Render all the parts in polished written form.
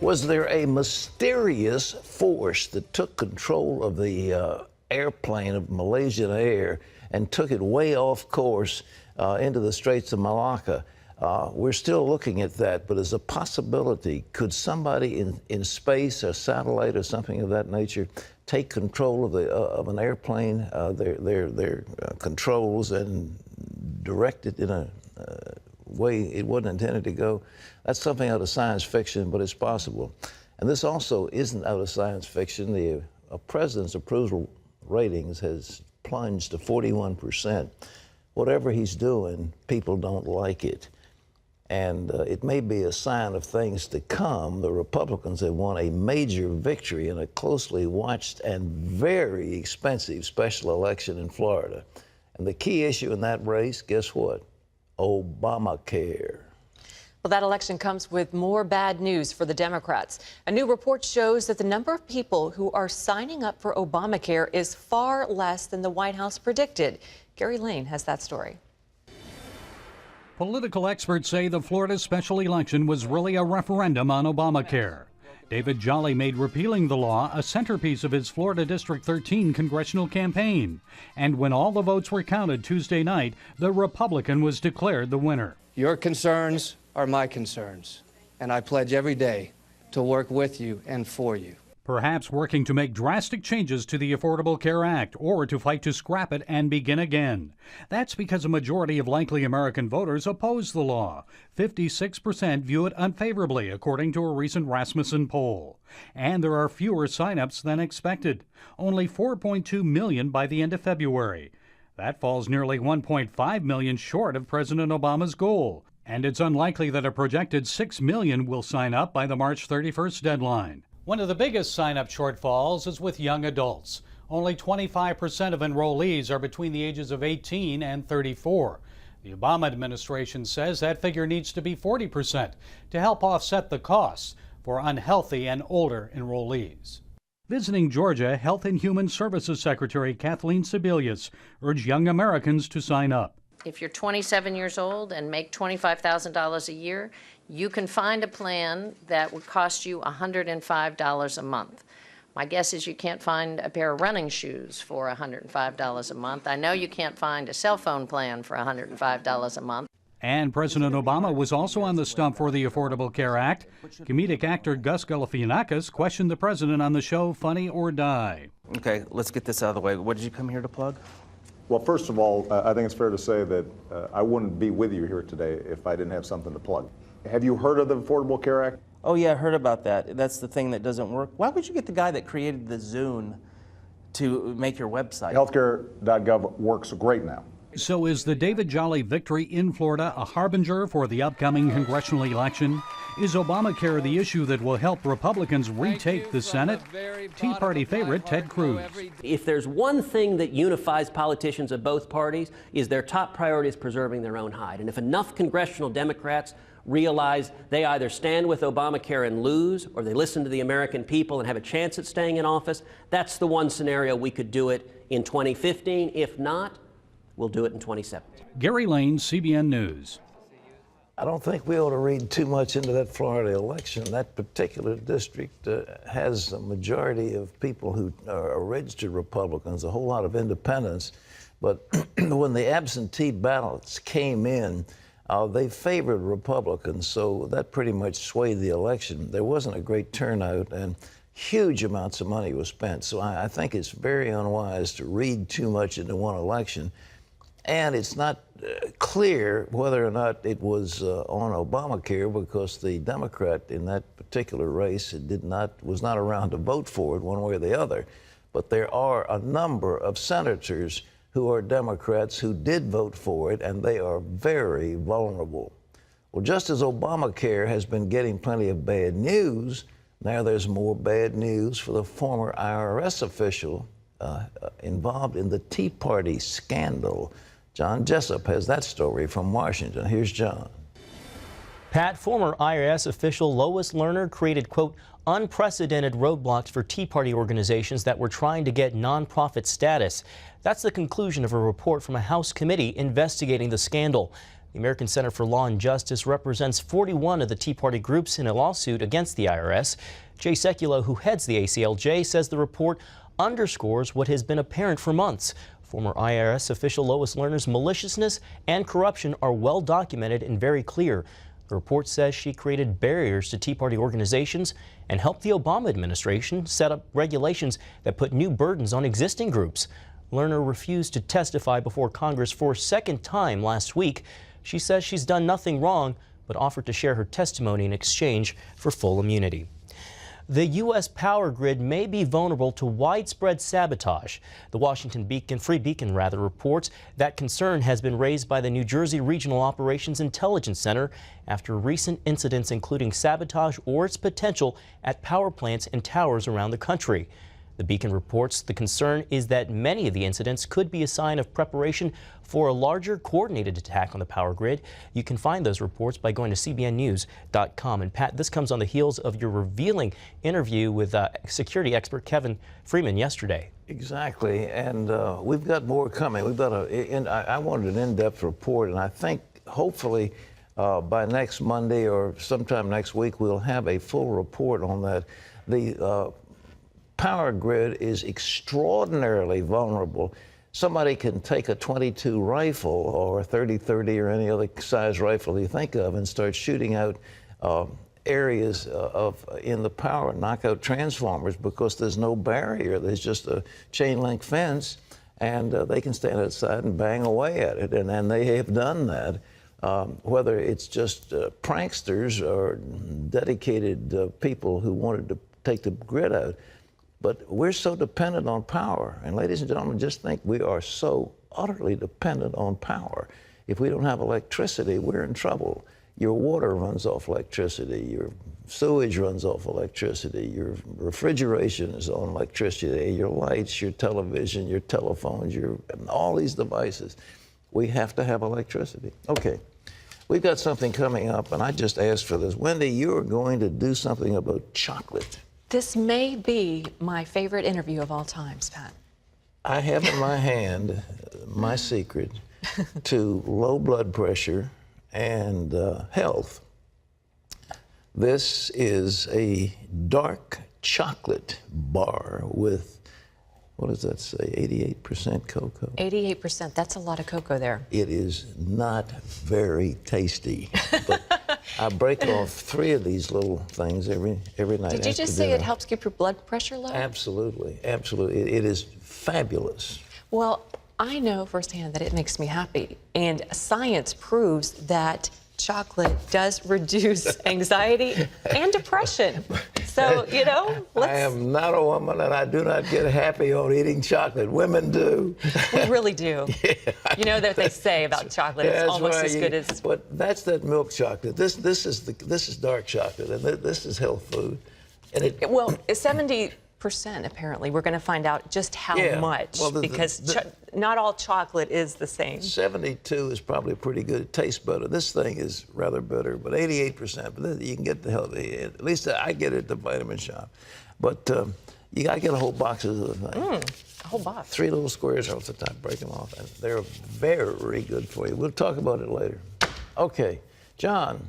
Was there a mysterious force that took control of the airplane of Malaysian Air and took it way off course into the Straits of Malacca? We're still looking at that, but as a possibility, could somebody in space, a satellite or something of that nature, take control of an airplane, their controls, and direct it in a way it wasn't intended to go? That's something out of science fiction, but it's possible. And this also isn't out of science fiction. The president's approval ratings has plunged to 41%. Whatever he's doing, people don't like it. And it may be a sign of things to come. The Republicans have won a major victory in a closely watched and very expensive special election in Florida. And the key issue in that race, guess what? Obamacare. Well, that election comes with more bad news for the Democrats. A new report shows that the number of people who are signing up for Obamacare is far less than the White House predicted. Gary Lane has that story. Political experts say the Florida special election was really a referendum on Obamacare. David Jolly made repealing the law a centerpiece of his Florida District 13 congressional campaign. And when all the votes were counted Tuesday night, the Republican was declared the winner. Your concerns are my concerns, and I pledge every day to work with you and for you. Perhaps working to make drastic changes to the Affordable Care Act or to fight to scrap it and begin again. That's because a majority of likely American voters oppose the law. 56% view it unfavorably, according to a recent Rasmussen poll. And there are fewer sign-ups than expected, only 4.2 million by the end of February. That falls nearly 1.5 million short of President Obama's goal. And it's unlikely that a projected 6 million will sign up by the March 31st deadline. One of the biggest sign-up shortfalls is with young adults. Only 25% of enrollees are between the ages of 18 and 34. The Obama administration says that figure needs to be 40% to help offset the costs for unhealthy and older enrollees. Visiting Georgia, Health and Human Services Secretary Kathleen Sebelius urged young Americans to sign up. If you're 27 years old and make $25,000 a year, you can find a plan that would cost you $105 a month. My guess is you can't find a pair of running shoes for $105 a month. I know you can't find a cell phone plan for $105 a month. And President Obama was also on the stump for the Affordable Care Act. Comedic actor Gus Galifianakis questioned the president on the show Funny or Die. Okay, let's get this out of the way. What did you come here to plug? Well, first of all, I think it's fair to say that I wouldn't be with you here today if I didn't have something to plug. Have you heard of the Affordable Care Act? Oh yeah, I heard about that. That's the thing that doesn't work. Why would you get the guy that created the Zune to make your website? Healthcare.gov works great now. So is the David Jolly victory in Florida a harbinger for the upcoming congressional election? Is Obamacare the issue that will help Republicans retake the Senate? Tea Party favorite Ted Cruz. If there's one thing that unifies politicians of both parties, is their top priority is preserving their own hide. And if enough congressional Democrats realize they either stand with Obamacare and lose, or they listen to the American people and have a chance at staying in office, that's the one scenario we could do it in 2015. If not, we'll do it in 2017. Gary Lane, CBN News. I don't think we ought to read too much into that Florida election. That particular district has a majority of people who are registered Republicans, a whole lot of independents. But when the absentee ballots came in, they favored Republicans, so that pretty much swayed the election. There wasn't a great turnout, and huge amounts of money was spent. So I think it's very unwise to read too much into one election. And it's not clear whether or not it was on Obamacare, because the Democrat in that particular race was not around to vote for it one way or the other. But there are a number of senators who are Democrats who did vote for it, and they are very vulnerable. Well, just as Obamacare has been getting plenty of bad news, now there's more bad news for the former IRS official involved in the Tea Party scandal. John Jessup has that story from Washington. Here's John. Pat, former IRS official Lois Lerner created, quote, unprecedented roadblocks for Tea Party organizations that were trying to get nonprofit status. That's the conclusion of a report from a House committee investigating the scandal. The American Center for Law and Justice represents 41 of the Tea Party groups in a lawsuit against the IRS. Jay Sekulow, who heads the ACLJ, says the report underscores what has been apparent for months. Former IRS official Lois Lerner's maliciousness and corruption are well documented and very clear. The report says she created barriers to Tea Party organizations and helped the Obama administration set up regulations that put new burdens on existing groups. Lerner refused to testify before Congress for a second time last week. She says she's done nothing wrong, but offered to share her testimony in exchange for full immunity. The U.S. power grid may be vulnerable to widespread sabotage. The Washington Free Beacon reports that concern has been raised by the New Jersey Regional Operations Intelligence Center after recent incidents including sabotage or its potential at power plants and towers around the country. The Beacon reports the concern is that many of the incidents could be a sign of preparation for a larger coordinated attack on the power grid. You can find those reports by going to cbnnews.com. And Pat, this comes on the heels of your revealing interview with security expert Kevin Freeman yesterday. Exactly, and we've got more coming. We've got I wanted an in-depth report, and I think hopefully by next Monday or sometime next week we'll have a full report on that. The power grid is extraordinarily vulnerable. Somebody can take a .22 rifle or a .30-30 or any other size rifle you think of and start shooting out areas in the power, knock out transformers because there's no barrier. There's just a chain link fence, and they can stand outside and bang away at it, and they have done that. Whether it's just pranksters or dedicated people who wanted to take the grid out. But we're so dependent on power. And ladies and gentlemen, just think we are so utterly dependent on power. If we don't have electricity, we're in trouble. Your water runs off electricity. Your sewage runs off electricity. Your refrigeration is on electricity. Your lights, your television, your telephones, all these devices. We have to have electricity. Okay. We've got something coming up, and I just asked for this. Wendy, you're going to do something about chocolate. This may be my favorite interview of all times, Pat. I have in my hand my secret to low blood pressure and health. This is a dark chocolate bar with, what does that say, 88% cocoa? 88%, that's a lot of cocoa there. It is not very tasty, but I break off 3 of these little things every night. Did you just say it helps keep your blood pressure low? Absolutely, absolutely. It is fabulous. Well, I know firsthand that it makes me happy, and science proves that chocolate does reduce anxiety and depression. So, you know, I am not a woman, and I do not get happy on eating chocolate. Women do. We really do. Yeah. You know that they say about chocolate, it's almost as good as. But that's that milk chocolate. This is dark chocolate, and this is health food. And Well, 70% apparently. We're going to find out just how much, well, because not all chocolate is the same. 72 is probably pretty good. It tastes better. This thing is rather bitter, but 88%. But you can get the healthy. At least I get it at the vitamin shop. But you got to get a whole box of the thing. A whole box. 3 little squares off the top. Break them off. And they're very good for you. We'll talk about it later. Okay, John.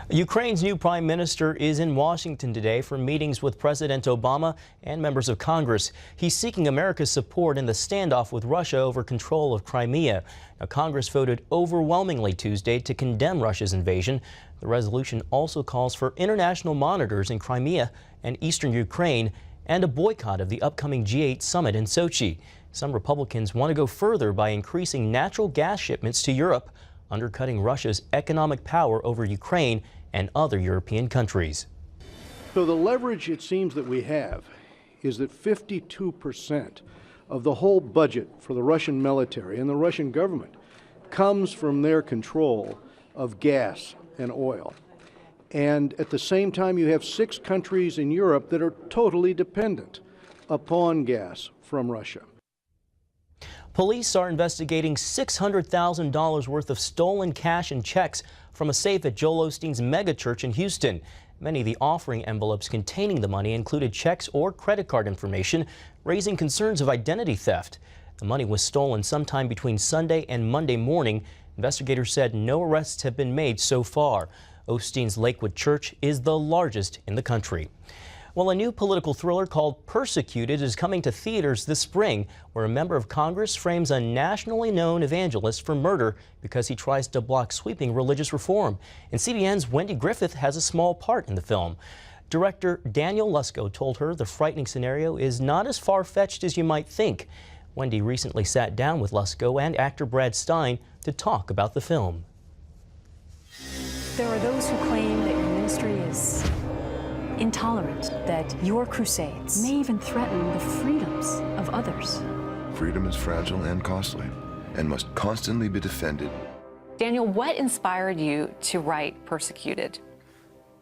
Ukraine's new prime minister is in Washington today for meetings with President Obama and members of Congress. He's seeking America's support in the standoff with Russia over control of Crimea. Now, Congress voted overwhelmingly Tuesday to condemn Russia's invasion. The resolution also calls for international monitors in Crimea and eastern Ukraine and a boycott of the upcoming G8 summit in Sochi. Some Republicans want to go further by increasing natural gas shipments to Europe, undercutting Russia's economic power over Ukraine and other European countries. So the leverage it seems that we have is that 52% of the whole budget for the Russian military and the Russian government comes from their control of gas and oil. And at the same time, you have 6 countries in Europe that are totally dependent upon gas from Russia. Police are investigating $600,000 worth of stolen cash and checks from a safe at Joel Osteen's megachurch in Houston. Many of the offering envelopes containing the money included checks or credit card information, raising concerns of identity theft. The money was stolen sometime between Sunday and Monday morning. Investigators said no arrests have been made so far. Osteen's Lakewood Church is the largest in the country. Well, a new political thriller called Persecuted is coming to theaters this spring, where a member of Congress frames a nationally known evangelist for murder because he tries to block sweeping religious reform. And CBN's Wendy Griffith has a small part in the film. Director Daniel Lusko told her the frightening scenario is not as far-fetched as you might think. Wendy recently sat down with Lusko and actor Brad Stein to talk about the film. There are those who claim that your ministry is intolerant, that your crusades may even threaten the freedoms of others. Freedom is fragile and costly and must constantly be defended. Daniel, what inspired you to write Persecuted?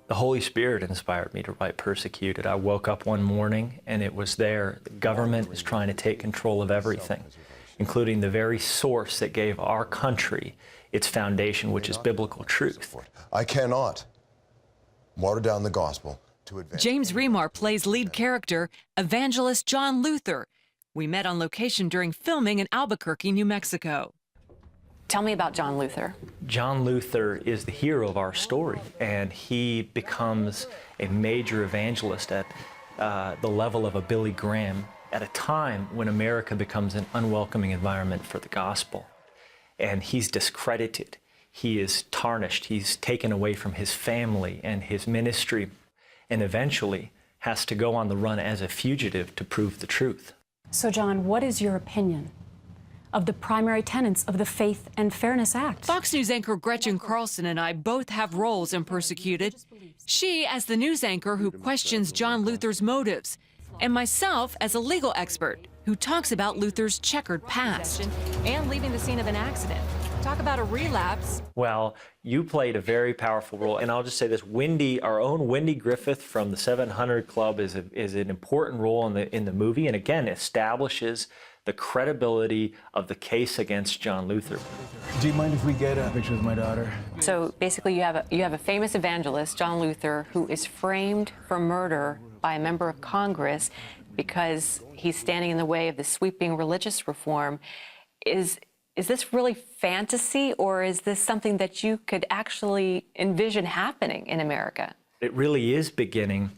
The Holy Spirit inspired me to write Persecuted. I woke up one morning and it was there. The government is trying to take control of everything, including the very source that gave our country its foundation, which is biblical truth. I cannot water down the gospel. James Remar plays lead character, evangelist John Luther. We met on location during filming in Albuquerque, New Mexico. Tell me about John Luther. John Luther is the hero of our story, and he becomes a major evangelist at the level of a Billy Graham at a time when America becomes an unwelcoming environment for the gospel. And he's discredited. He is tarnished. He's taken away from his family and his ministry, and eventually has to go on the run as a fugitive to prove the truth. So, John, what is your opinion of the primary tenets of the Faith and Fairness Act? Fox News anchor Gretchen Carlson and I both have roles in Persecuted. She as the news anchor who questions John Luther's motives, and myself as a legal expert who talks about Luther's checkered past. And leaving the scene of an accident. Talk about a relapse. Well, you played a very powerful role, and I'll just say this: Wendy, our own Wendy Griffith from the 700 Club, is an important role in the movie, and again establishes the credibility of the case against John Luther. Do you mind if we get a picture with my daughter? So basically, you have a famous evangelist, John Luther, who is framed for murder by a member of Congress because he's standing in the way of the sweeping religious reform. Is this really fantasy, or is this something that you could actually envision happening in America? It really is beginning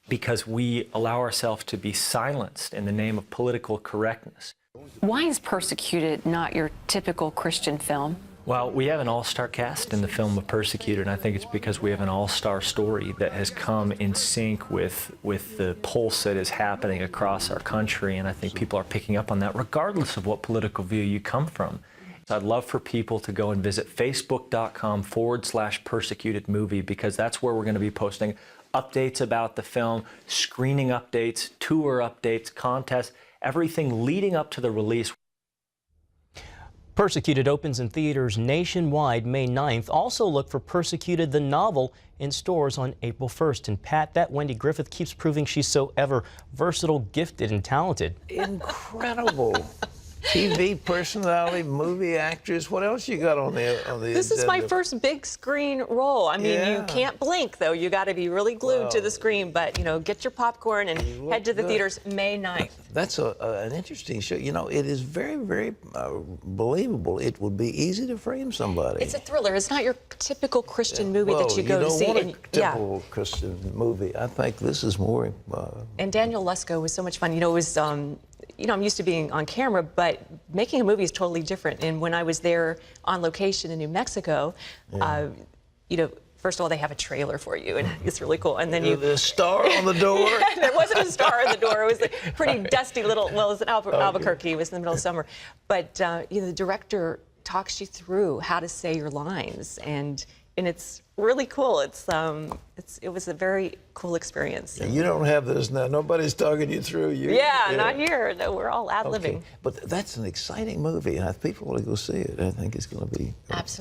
because we allow ourselves to be silenced in the name of political correctness. Why is Persecuted not your typical Christian film? Well, we have an all-star cast in the film of Persecuted, and I think it's because we have an all-star story that has come in sync with the pulse that is happening across our country, and I think people are picking up on that regardless of what political view you come from. I'd love for people to go and visit facebook.com/Persecuted movie, because that's where we're going to be posting updates about the film, screening updates, tour updates, contests, everything leading up to the release. Persecuted opens in theaters nationwide May 9th. Also look for Persecuted the novel in stores on April 1st. And Pat, that Wendy Griffith keeps proving she's so ever versatile, gifted, and talented. Incredible. TV personality, movie actress. What else you got on the This is my first big screen role. I mean, you can't blink, though. You got to be really glued to the screen. But, you know, get your popcorn and head to the theaters May 9th. That's an interesting show. You know, it is very, very believable. It would be easy to frame somebody. It's a thriller. It's not your typical Christian movie that you go to see. You don't want a typical Christian movie. I think this is more... And Daniel Lusko was so much fun. You know, it was... you know, I'm used to being on camera, but making a movie is totally different. And when I was there on location in New Mexico, you know, first of all, they have a trailer for you, and it's really cool. And then the star on the door. There wasn't a star on the door. It was a pretty dusty little. Well, it was in Albuquerque. It was in the middle of summer, but you know, the director talks you through how to say your lines, and it's really cool. It was a very cool experience. You don't have this now. Nobody's talking you through. Not here. No, we're all ad-libbing. Okay. But that's an exciting movie, and if people want to go see it, I think it's going to be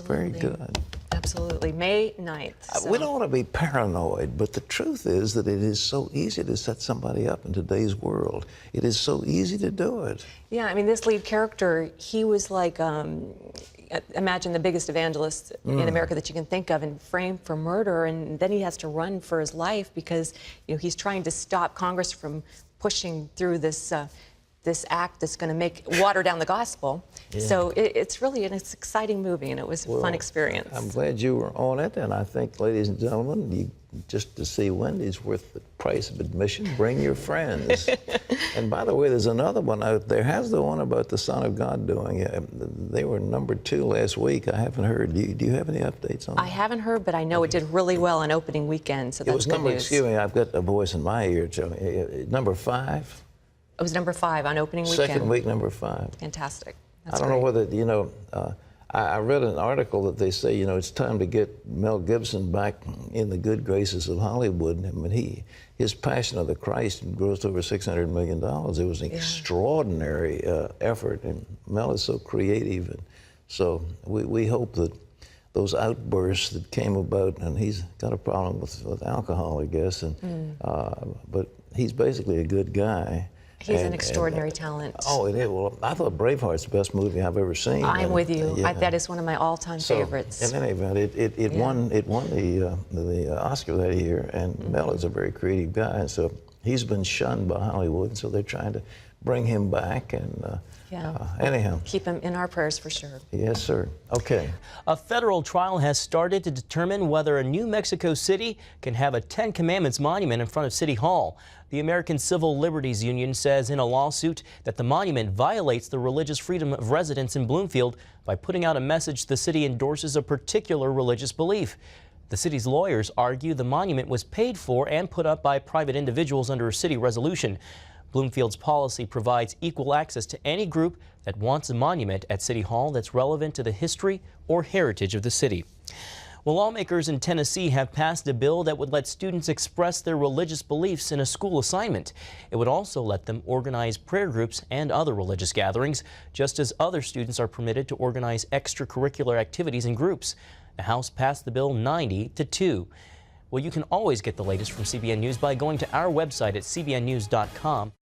very good. Absolutely. May 9th. So. We don't want to be paranoid, but the truth is that it is so easy to set somebody up in today's world. It is so easy to do it. Yeah, I mean, this lead character, he was like, imagine the biggest evangelist in America that you can think of, and framed for murder, and then he has to run for his life because, you know, he's trying to stop Congress from pushing through this this act that's going to water down the gospel. Yeah. So it's really an exciting movie, and it was a fun experience. I'm glad you were on it, and I think, ladies and gentlemen, just to see Wendy's worth the price of admission. Bring your friends. And by the way, there's another one out there. How's the one about the Son of God doing? They were #2 last week. I haven't heard. Do you have any updates on that? I haven't heard, but I know it did really well on opening weekend, so that's good news. Excuse me, I've got a voice in my ear, Joe. #5? It was #5 on opening weekend. Second week, #5. Fantastic. I don't know whether, I read an article that they say, it's time to get Mel Gibson back in the good graces of Hollywood. I mean, his Passion of the Christ grossed over $600 million. It was an extraordinary effort, and Mel is so creative. And so we hope that those outbursts that came about, and he's got a problem with alcohol, I guess, but he's basically a good guy. He's an extraordinary talent. Oh, it is. Well, I thought Braveheart's the best movie I've ever seen. I'm with you. That is one of my all-time favorites. In any event, it won the Oscar that year, and Mel is a very creative guy, and so he's been shunned by Hollywood, so they're trying to bring him back, and anyhow. Keep him in our prayers for sure. Yes, sir. Okay. A federal trial has started to determine whether a New Mexico City can have a Ten Commandments monument in front of City Hall. The American Civil Liberties Union says in a lawsuit that the monument violates the religious freedom of residents in Bloomfield by putting out a message the city endorses a particular religious belief. The city's lawyers argue the monument was paid for and put up by private individuals under a city resolution. Bloomfield's policy provides equal access to any group that wants a monument at City Hall that's relevant to the history or heritage of the city. Well, lawmakers in Tennessee have passed a bill that would let students express their religious beliefs in a school assignment. It would also let them organize prayer groups and other religious gatherings, just as other students are permitted to organize extracurricular activities in groups. The House passed the bill 90-2. Well, you can always get the latest from CBN News by going to our website at cbnnews.com.